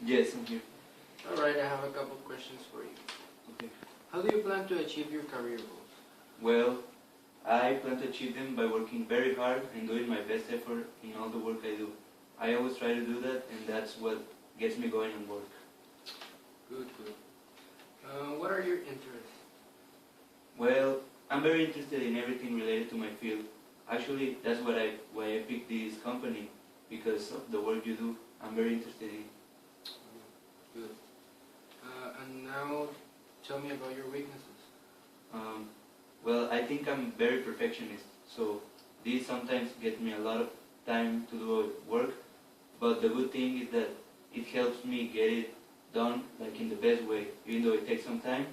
Yes, I'm here. Alright, I have a couple questions for you. Okay. How do you plan to achieve your career goals? Well, I plan to achieve them by working very hard and doing my best effort in all the work I do. I always try to do that, and that's what gets me going on work. Good. What are your interests? Well, I'm very interested in everything related to my field. Actually, that's why I picked this company, because of the work you do. I'm very interested in. Good. And now, tell me about your weaknesses. Well, I think I'm very perfectionist, so this sometimes gets me a lot of time to do work, but the good thing is that it helps me get it done like in the best way. Even though it takes some time,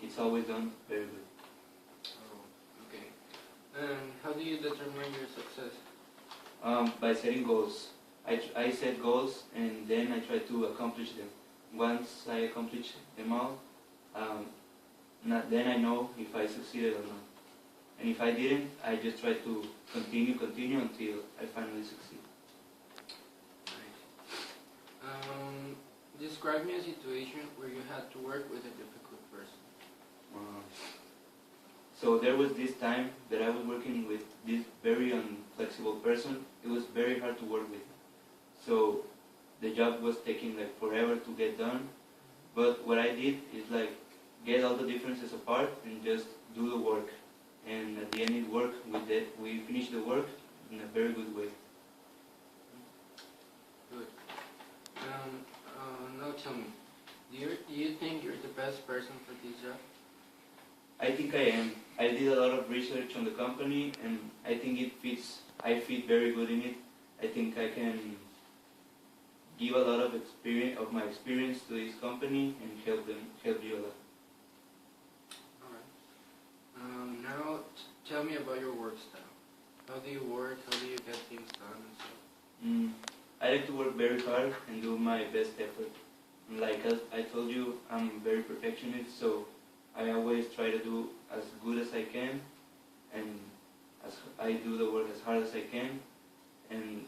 it's always done very good. Oh, okay. And how do you determine your success? By setting goals. I set goals and then I try to accomplish them. Once I accomplish them all, then I know if I succeeded or not. And if I didn't, I just try to continue until I finally succeed. Right. Describe me a situation where you had to work with a difficult person. So there was this time that I was working with this very inflexible person. It was very hard to work with. So the job was taking like forever to get done. But what I did is like get all the differences apart and just do the work. And at the end it worked. We finished the work in a very good way. Good. Now tell me, do you think you're the best person for this job? I think I am. I did a lot of research on the company and I think I fit very good in it. I think I can give a lot of my experience to this company and help you a lot. Alright. Now tell me about your work style. How do you work? How do you get things done and stuff? I like to work very hard and do my best effort. Like I told you, I'm very perfectionist, so I always try to do as good as I can, and I do the work as hard as I can, and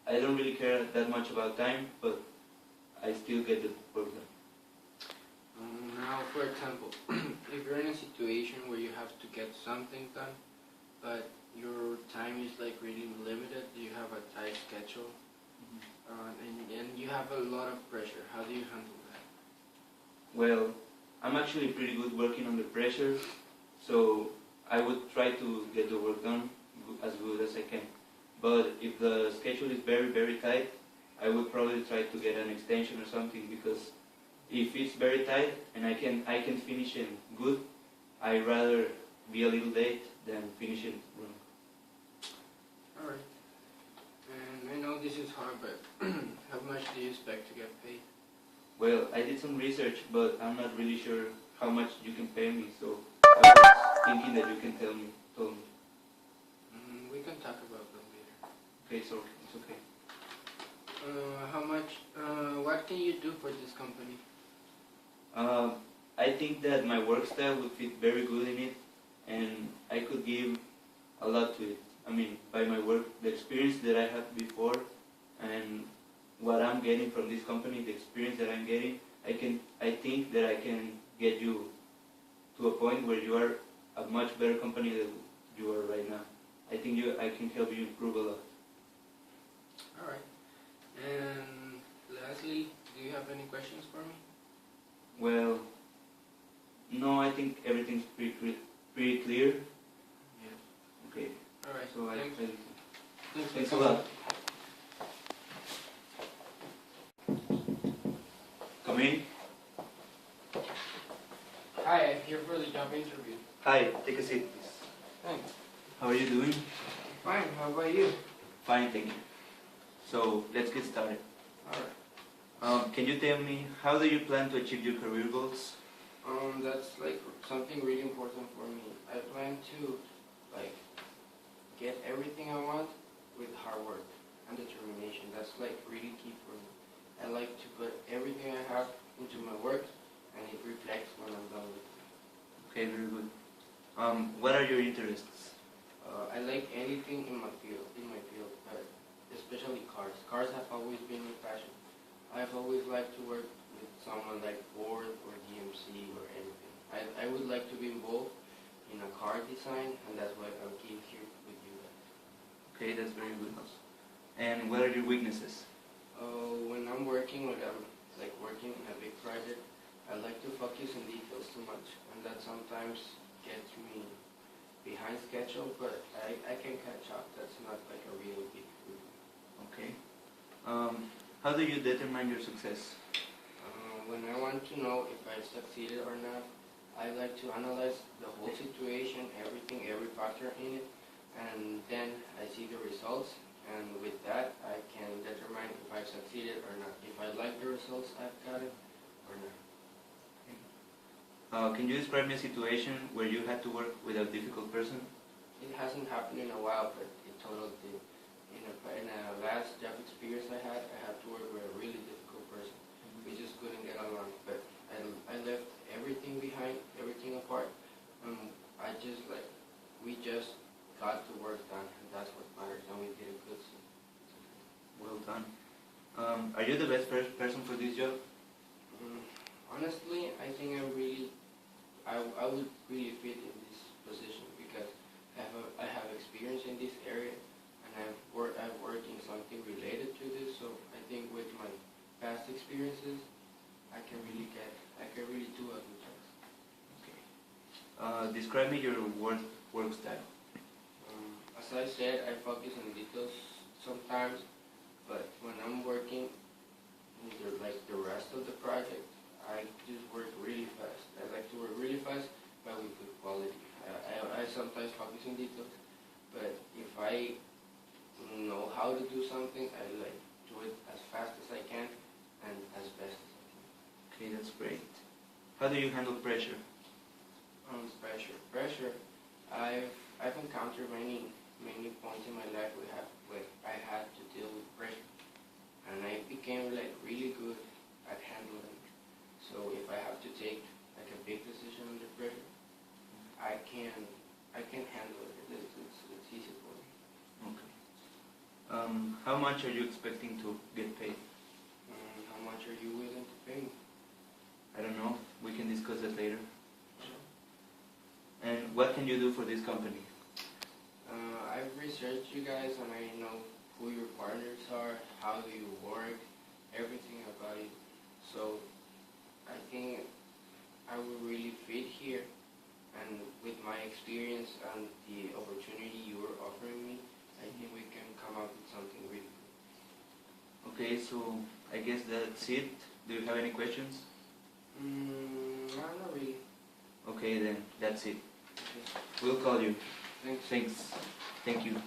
I don't really care that much about time, but I still get the work done. Now, for example, if you're in a situation where you have to get something done, but your time is like really limited, you have a tight schedule, and you have a lot of pressure, how do you handle that? Well, I'm actually pretty good working under pressure, so I would try to get the work done as good as I can. But if the schedule is very, very tight, I would probably try to get an extension or something, because if it's very tight and I can finish it good, I'd rather be a little late than finish it wrong. Alright. And I know this is hard, but how much do you expect to get paid? Well, I did some research, but I'm not really sure how much you can pay me, so I was thinking that you can tell me. We can talk about that later. Okay, so it's okay. What can you do for this company? I think that my work style would fit very good in it, and I could give a lot to it. I mean, by my work, the experience that I had before, and what I'm getting from this company, the experience that I'm getting, I think that I can get you to a point where you are a much better company than you are right now. I think I can help you improve a lot. Alright. And lastly, do you have any questions for me? Well, no, I think everything's pretty clear. Yeah. Okay. Alright. So Thanks. Thanks a lot. Come in. Hi, I'm here for the job interview. Hi, take a seat, please. Thanks. How are you doing? Fine, how about you? Fine, thank you. So, let's get started. Alright. Can you tell me, how do you plan to achieve your career goals? That's like something really important for me. I plan to like get everything I want with hard work and determination. That's like really key for me. I like to put everything I have into my work, and it reflects when I'm done with it. Okay, very good. What are your interests? I like anything in my field, but especially cars. Cars have always been my passion. I've always liked to work with someone like Ford or DMC or anything. I would like to be involved in a car design, and that's why I'm here with you guys. Okay, that's very good. And what are your weaknesses? When I'm working, when I'm like working in a big project, I like to focus on details too much, and that sometimes gets me behind schedule, but I can catch up. That's not like a real big group. Okay. How do you determine your success? When I want to know if I succeeded or not, I like to analyze the whole situation, everything, every factor in it, and then I see the results, and with that I can determine if I've succeeded or not, if I like the results I've gotten or not. Can you describe me a situation where you had to work with a difficult person? It hasn't happened in a while, but it totally did. In a last job experience I had to work with a really difficult person. We just couldn't get along, but I left everything behind, everything apart. We just got the work done, and that's what matters, and we did it good. So. Well done. Are you the best person for this job? Honestly, I think I would really fit in this position because I have experience in this area, and I've worked in something related to this. So I think with my past experiences, I can really do a good job. Okay. Describe me your work style. As I said, I focus on details sometimes, but when I'm working like the rest of the project, I just work really fast. I like to work really fast, but with good quality. I sometimes focus on details, but if I know how to do something, I like do it as fast as I can and as best as I can. Okay, that's great. How do you handle pressure? Pressure. I've encountered many points in my life where I had to deal with pressure, and I became like really good at handling it. So if I have to take like a big decision under pressure, I can handle it. It's easy for me. Okay. How much are you expecting to get paid? How much are you willing to pay me? I don't know. We can discuss that later. And what can you do for this company? I've researched you guys, and I know who your partners are, how do you work, everything about you. So I think I will really fit here, and with my experience and the opportunity you are offering me, I think we can come up with something really good. Okay, so I guess that's it. Do you have any questions? No, not really. Okay, then that's it. Okay. We'll call you. Thanks. Thanks. Thank you.